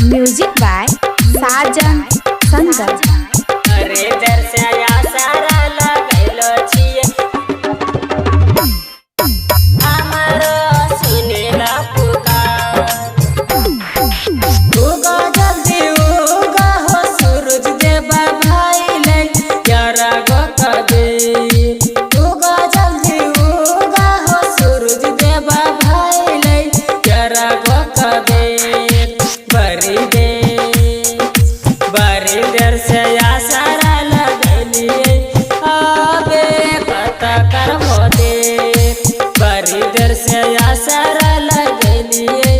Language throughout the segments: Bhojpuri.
म्यूजिक बाय साजन संगम। अरे दर्शया सारा लगैलो छिए हमारो सुनेला पुकार। उगा जल्दी उगा हो सूरज देवा भाई ले यारा गो कबीर। उगा जल्दी उगा हो सूरज देवा भाई ले यारा गो कबीर। बड़ी देर से आसारा लगलिए आबे कता करबो दे। बड़ी देर से आसारा लगलिए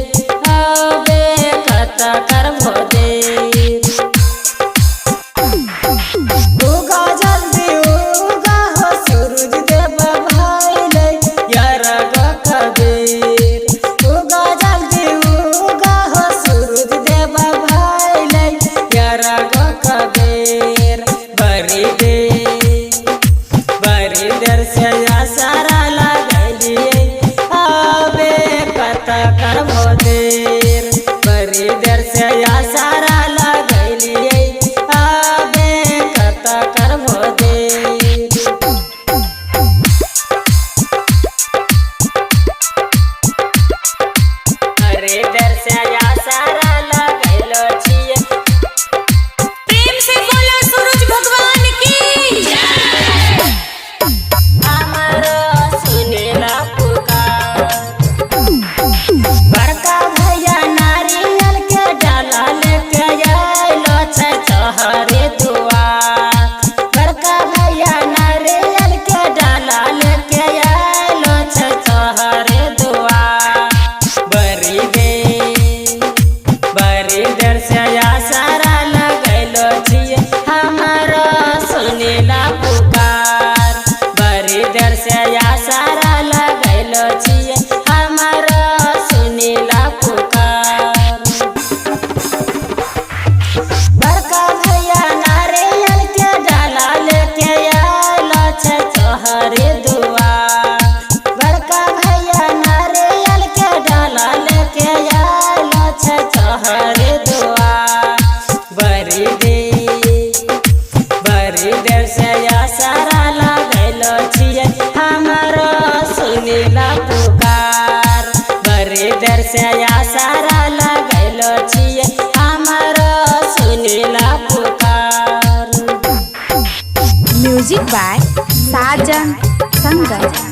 आबे कता करबो दे। उगा जल्दी उगा हो सूरज देवा भाई ले यारा गो कबीर। उगा जल्दी उगा हो सूरज देवा भाई ले यारा गो कबीर। बड़ी देर से आसारा लगलिए आबे कता करबो देर। बड़ी देर से आसारा लगलिए आबे कता करबो देर। अरे देर से आसारा लगैलो छिए प्रेम से बोलो सूरज भगवान की जय। हमारो सुनेला पुकार। बड़का भैया नारियल के डाला लेके आइलो छै तोहरे दुआर। बड़का भैया नारियल के डाला लेके आइलो छै तोहरे दुआर। बड़ी देर से आसारा लगैलो छिए हमारो सुनेला पुकार। बड़ी देर से आसारा लगैलो छिए हमारो सुनेला पुकार। बड़का भैया नारियल के डाला लेके आइलो छै तोहरे दुआर। बड़का भैया नारियल के डाला लेके आइलो छै तोहरे दुआर। बड़ी देर से आसारा लगैलो छिए हमारो सुनेला पुकार। बड़ी देर से आसारा लगैलो छिए हमारो सुनेला पुकार। Music by Sajan Sangam.